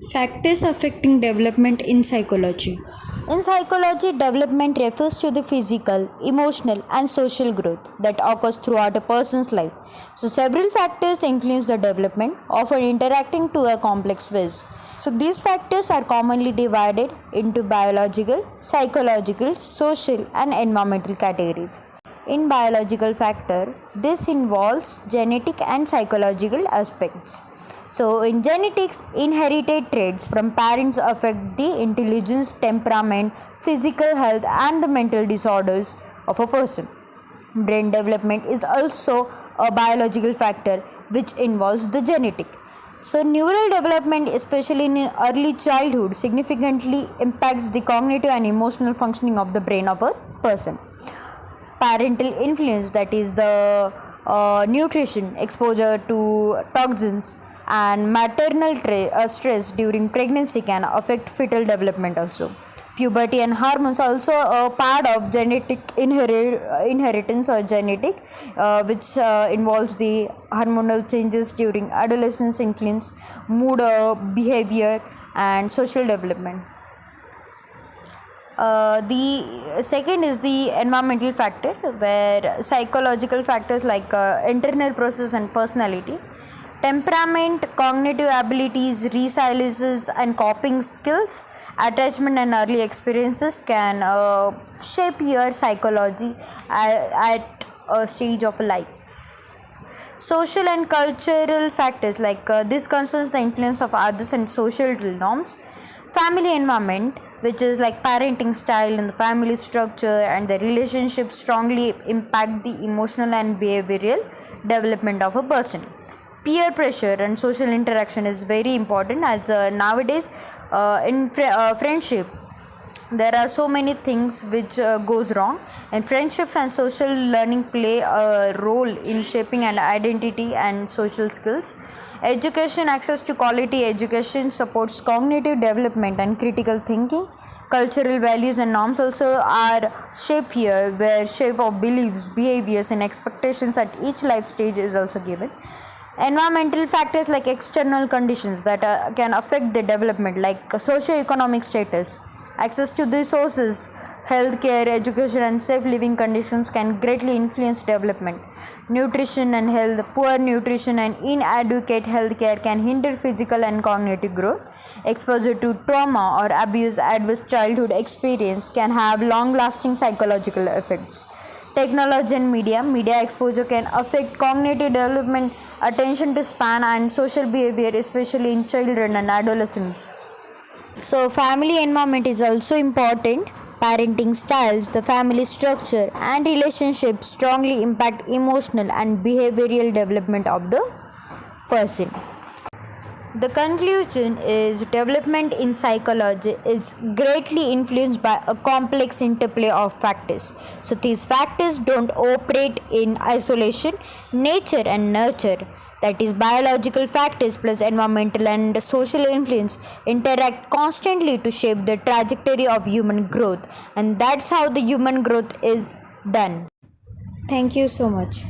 Factors affecting development in psychology. In psychology, development refers to the physical, emotional, and social growth that occurs throughout a person's life. So, several factors influence the development, often interacting to a complex ways. So, these factors are commonly divided into biological, psychological, social, and environmental categories. In biological factor, this involves genetic and psychological aspects. So, in genetics, inherited traits from parents affect the intelligence, temperament, physical health, and the mental disorders of a person. Brain development is also a biological factor which involves the genetic. So, neural development, especially in early childhood, significantly impacts the cognitive and emotional functioning of the brain of a person. Parental influence, that is the nutrition, exposure to toxins, and maternal stress during pregnancy can affect fetal development also. Puberty and hormones also a part of genetic inheritance or genetic, which involves the hormonal changes during adolescence, influence mood, behavior, and social development. The second is the environmental factor, where psychological factors like internal process and personality, temperament, cognitive abilities, resiliences, and coping skills, attachment, and early experiences can shape your psychology at a stage of life. Social and cultural factors like this concerns the influence of others and social norms. Family environment, which is like parenting style and the family structure and the relationships, strongly impact the emotional and behavioral development of a person. Peer pressure and social interaction is very important, as nowadays in friendship there are so many things which goes wrong, and friendships and social learning play a role in shaping an identity and social skills. Education, access to quality education supports cognitive development and critical thinking. Cultural values and norms also are shaped here, where shape of beliefs, behaviors, and expectations at each life stage is also given. Environmental factors like external conditions that can affect the development, like socio-economic status, access to resources, healthcare, education, and safe living conditions can greatly influence development. Nutrition and health, poor nutrition and inadequate healthcare can hinder physical and cognitive growth. Exposure to trauma or abuse, adverse childhood experience can have long-lasting psychological effects. Technology and media exposure can affect cognitive development, attention to span, and social behavior, especially in children and adolescents. So, family environment is also important. Parenting styles, the family structure, and relationships strongly impact emotional and behavioral development of the person. The conclusion is development in psychology is greatly influenced by a complex interplay of factors. So these factors don't operate in isolation. Nature and nurture, that is biological factors plus environmental and social influence, interact constantly to shape the trajectory of human growth, and that's how the human growth is done. Thank you so much.